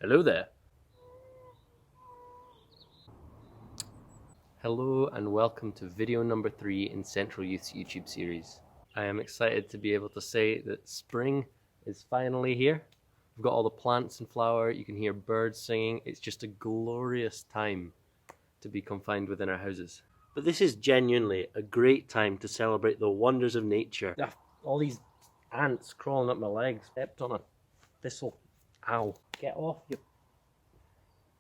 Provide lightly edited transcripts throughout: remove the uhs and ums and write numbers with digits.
Hello there. Hello and welcome to video number 3 in Central Youth's YouTube series. I am excited to be able to say that spring is finally here. We've got all the plants in flower, you can hear birds singing. It's just a glorious time to be confined within our houses. But this is genuinely a great time to celebrate the wonders of nature. All these ants crawling up my legs, stepped on a thistle. Ow. Get off, you.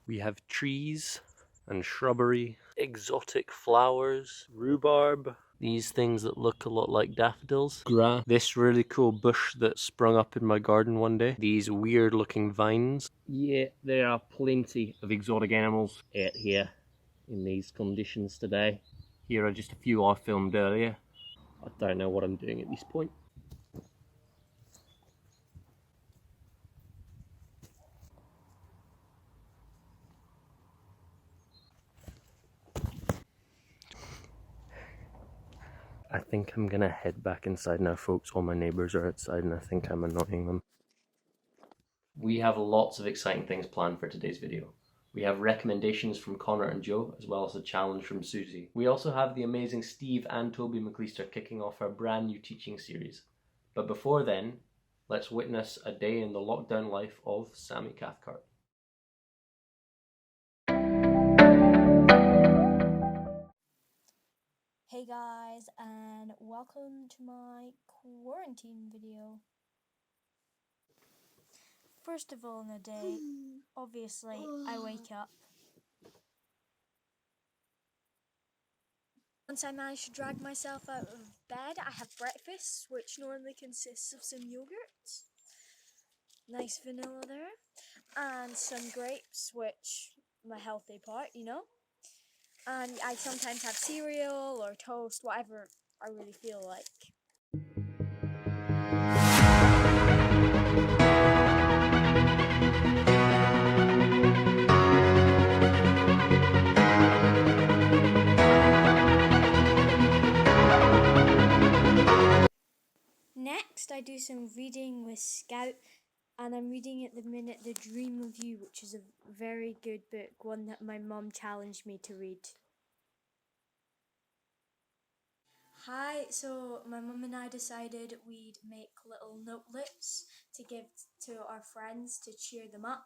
We have trees and shrubbery, exotic flowers, rhubarb, these things that look a lot like daffodils, grass, this really cool bush that sprung up in my garden one day, these weird looking vines. Yeah, there are plenty of exotic animals out here in these conditions today. Here are just a few I filmed earlier. I don't know what I'm doing at this point. I think I'm gonna head back inside now, folks. All my neighbours are outside and I think I'm annoying them. We have lots of exciting things planned for today's video. We have recommendations from Connor and Joe, as well as a challenge from Susie. We also have the amazing Steve and Toby McLeister kicking off our brand new teaching series. But before then, let's witness a day in the lockdown life of Sammy Cathcart. Hey guys, and welcome to my quarantine video. First of all in the day, obviously I wake up. Once I manage to drag myself out of bed, I have breakfast, which normally consists of some yogurt, nice vanilla there, and some grapes, which my healthy part, you know. And I sometimes have cereal or toast, whatever I really feel like. Next, I do some reading with Scout, and I'm reading at the minute The Dream of You, which is a very good book, one that my mum challenged me to read. Hi, so my mum and I decided we'd make little notelets to give to our friends to cheer them up.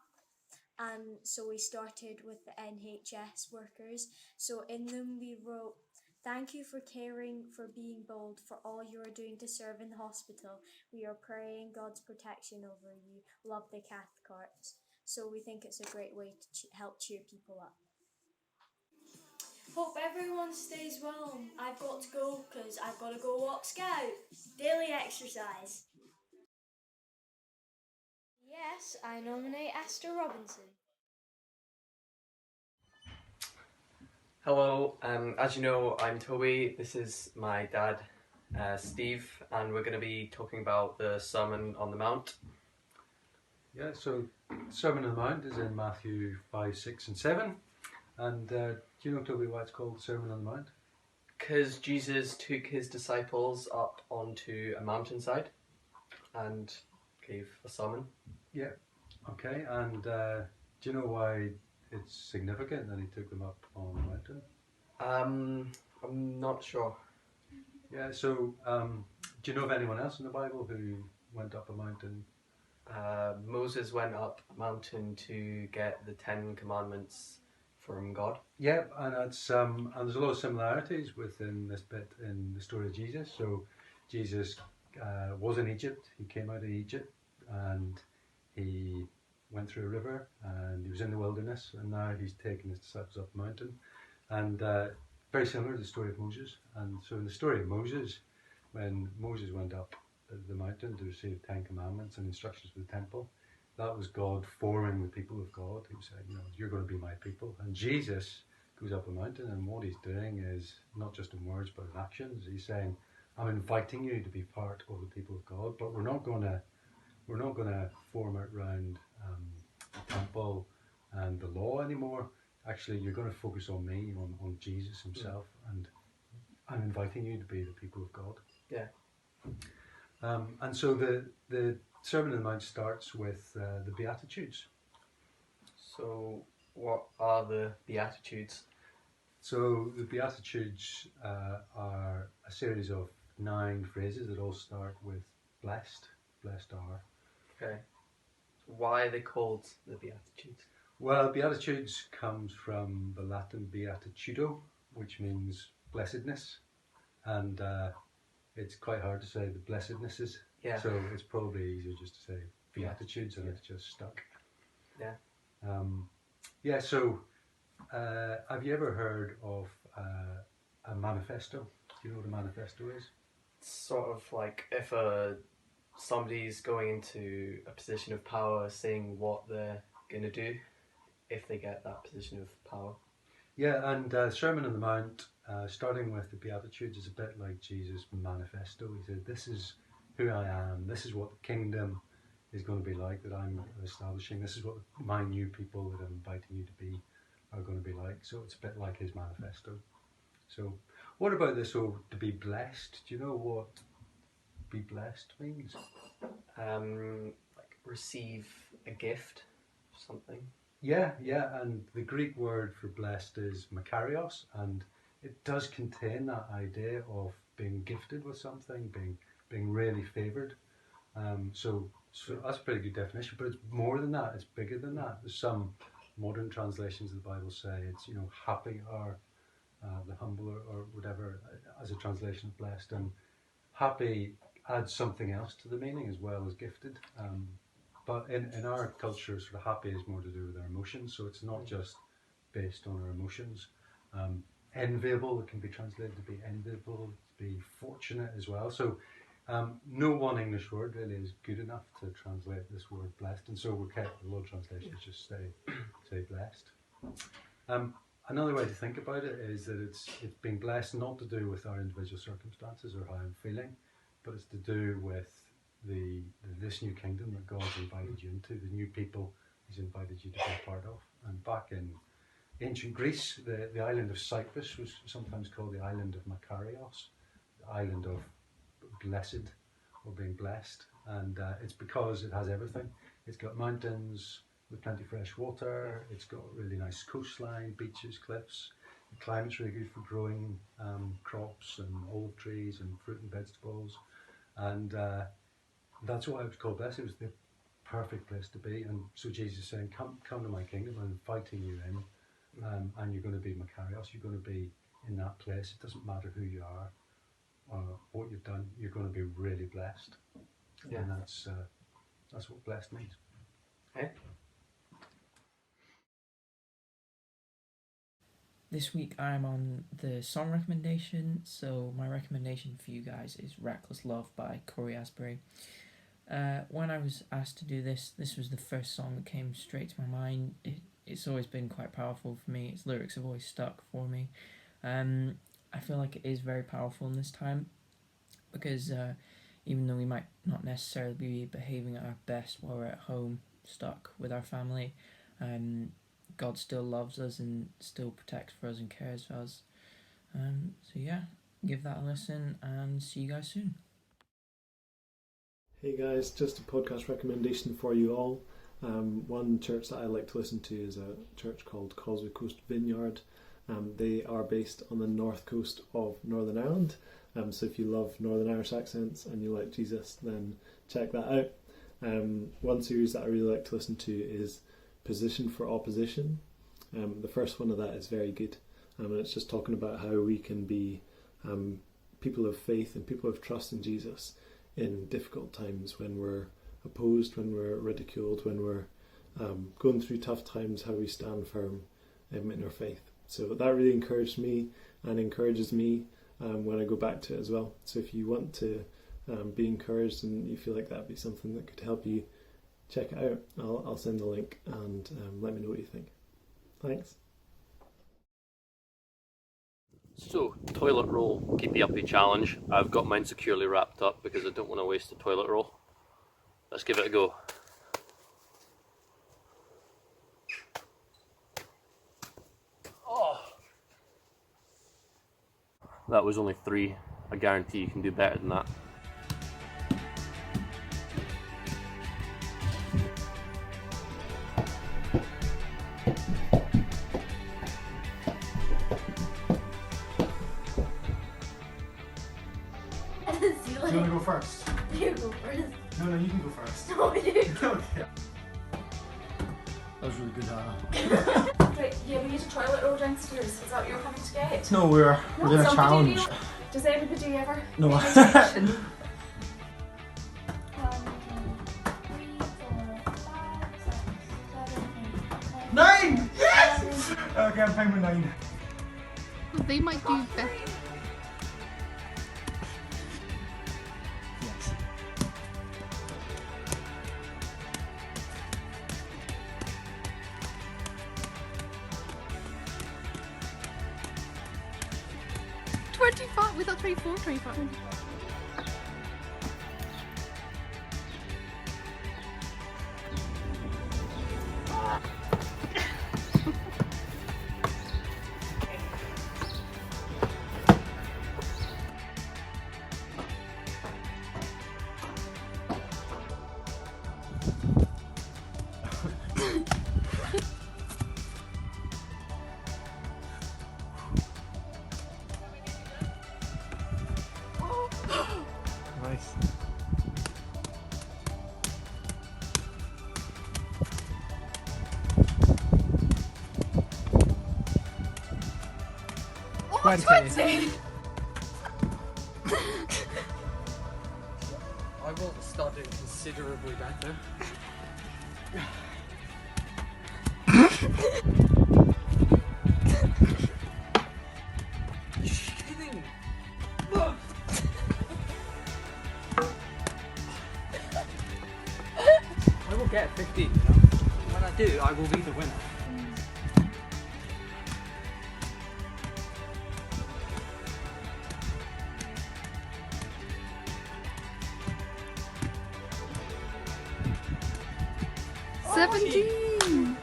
And so we started with the NHS workers. So in them we wrote, "Thank you for caring, for being bold, for all you are doing to serve in the hospital. We are praying God's protection over you. Love the Cathcarts." So we think it's a great way to help cheer people up. Hope everyone stays well. I've got to go because I've got to go walk Scout. Daily exercise. Yes, I nominate Esther Robinson. Hello, as you know, I'm Toby. This is my dad, Steve, and we're going to be talking about the Sermon on the Mount. Yeah, so Sermon on the Mount is in Matthew 5, 6 and 7. And do you know, Toby, why it's called Sermon on the Mount? Because Jesus took his disciples up onto a mountainside and gave a sermon. Yeah, okay. And do you know why it's significant that he took them up on the mountain? I'm not sure. Yeah, so do you know of anyone else in the Bible who went up a mountain? Moses went up a mountain to get the 10 Commandments from God. Yeah, and it's and there's a lot of similarities within this bit in the story of Jesus. So Jesus was in Egypt. He came out of Egypt and he went through a river and he was in the wilderness, and now he's taken his disciples up the mountain. And very similar to the story of Moses. And so in the story of Moses, when Moses went up the mountain to receive the 10 Commandments and instructions for the temple, that was God forming the people of God. He said, you're going to be my people. And Jesus goes up a mountain, and what he's doing is not just in words but in actions. He's saying, I'm inviting you to be part of the people of God, but we're not going to form it around the temple and the law anymore. Actually, you're going to focus on me, on Jesus himself, and I'm inviting you to be the people of God. Yeah. And so the Sermon on the Mount starts with the Beatitudes. So, what are the Beatitudes? So the Beatitudes are a series of 9 phrases that all start with blessed, blessed are. Okay. Why are they called the Beatitudes? Well, Beatitudes comes from the Latin beatitudo, which means blessedness, and it's quite hard to say the blessednesses. Yeah. So it's probably easier just to say Beatitudes, and Yeah. it's just stuck. Yeah. Yeah. So, have you ever heard of a manifesto? Do you know what a manifesto is? It's sort of like if somebody's going into a position of power, saying what they're going to do if they get that position of power. Yeah, and Sermon on the Mount, starting with the Beatitudes, is a bit like Jesus' manifesto. He said, "This is who I am. This is what the kingdom is going to be like that I'm establishing. This is what my new people that I'm inviting you to be are going to be like." So it's a bit like his manifesto. So, what about this? Oh, to be blessed. Do you know what be blessed means? Like receive a gift, something. Yeah, and the Greek word for blessed is makarios, and it does contain that idea of being gifted with something, being really favoured. So that's a pretty good definition, but it's more than that. It's bigger than that. There's some modern translations of the Bible say it's happy or the humble or whatever as a translation of blessed, and happy adds something else to the meaning as well as gifted. But in our culture, sort of happy is more to do with our emotions, so it's not just based on our emotions. Enviable, it can be translated to be enviable, to be fortunate as well. So no one English word really is good enough to translate this word blessed, and so we kept a lot of translations just say blessed. Another way to think about it is that it's being blessed not to do with our individual circumstances or how I'm feeling, but it's to do with this new kingdom that God's invited you into, the new people He's invited you to be a part of. And back in ancient Greece, the island of Cyprus was sometimes called the island of Makarios, the island of blessed or being blessed, and it's because it has everything. It's got mountains with plenty of fresh water, it's got a really nice coastline, beaches, cliffs. The climate's really good for growing crops and olive trees and fruit and vegetables, and that's why it was called blessed. It was the perfect place to be. And so Jesus is saying, come to my kingdom. I'm inviting you in, and you're going to be Makarios. You're going to be in that place. It doesn't matter who you are or what you've done. You're going to be really blessed. Yeah. And that's what blessed means. Okay. This week I'm on the song recommendation, so my recommendation for you guys is Reckless Love by Corey Asbury. When I was asked to do this was the first song that came straight to my mind. It's always been quite powerful for me. Its lyrics have always stuck for me. I feel like it is very powerful in this time because even though we might not necessarily be behaving at our best while we're at home, stuck with our family, God still loves us and still protects for us and cares for us. So yeah, give that a listen and see you guys soon. Hey guys, just a podcast recommendation for you all. One church that I like to listen to is a church called Causeway Coast Vineyard. They are based on the north coast of Northern Ireland. So if you love Northern Irish accents and you like Jesus, then check that out. One series that I really like to listen to is Position for Opposition. The first one of that is very good, and it's just talking about how we can be people of faith and people of trust in Jesus in difficult times, when we're opposed, when we're ridiculed, when we're going through tough times, how we stand firm in our faith. So that really encouraged me and encourages me when I go back to it as well. So if you want to be encouraged and you feel like that'd be something that could help you, check it out. I'll send the link and let me know what you think. Thanks. So, toilet roll keepy uppy challenge. I've got mine securely wrapped up because I don't want to waste a toilet roll. Let's give it a go. Oh, that was only 3. I guarantee you can do better than that. you want to go first? You go first. No, you can go first. No, you. Okay. That was really good, Right, yeah, we need a toilet roll downstairs. Is that what you're coming to get? No, we're doing a somebody challenge. do- Does anybody ever? No. pay attention? 1, 2, 3, 4, 5, 6, 7, 8, 9! Yes! Okay, I'm paying with 9. They might do better. Yes. We thought 24, 25. Nice. Oh, 20. 20! I will start doing considerably better. Kidding. I will get 50. You know? When I do, I will be the winner. Oh, 17!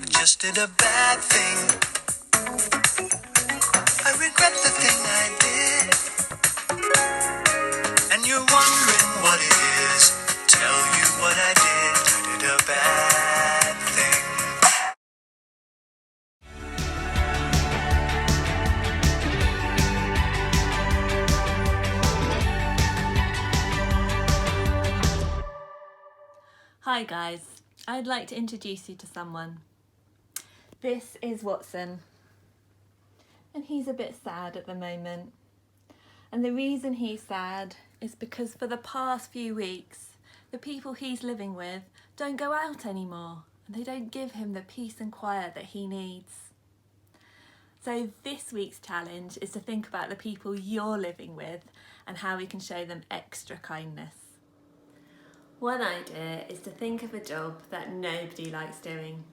Just did a bad thing. I regret the thing I did. And you're wondering what it is. Tell you what I did. I did a bad thing. Hi guys, I'd like to introduce you to someone. This is Watson, and he's a bit sad at the moment. And the reason he's sad is because for the past few weeks, the people he's living with don't go out anymore, and they don't give him the peace and quiet that he needs. So this week's challenge is to think about the people you're living with and how we can show them extra kindness. One idea is to think of a job that nobody likes doing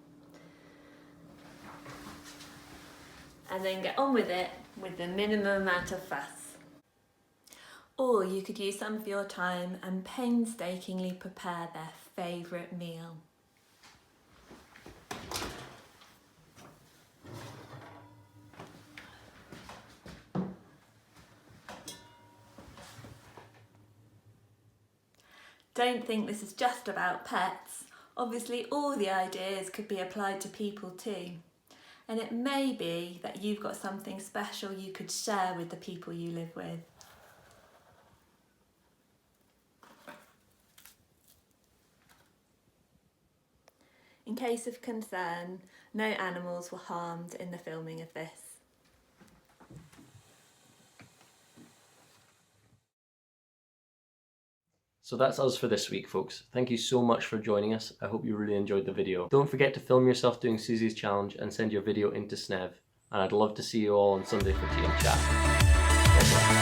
and then get on with it with the minimum amount of fuss. Or you could use some of your time and painstakingly prepare their favourite meal. Don't think this is just about pets. Obviously all the ideas could be applied to people too. And it may be that you've got something special you could share with the people you live with. In case of concern, no animals were harmed in the filming of this. So that's us for this week, folks. Thank you so much for joining us. I hope you really enjoyed the video. Don't forget to film yourself doing Susie's challenge and send your video into Snev. And I'd love to see you all on Sunday for Tea and Chat. God bless.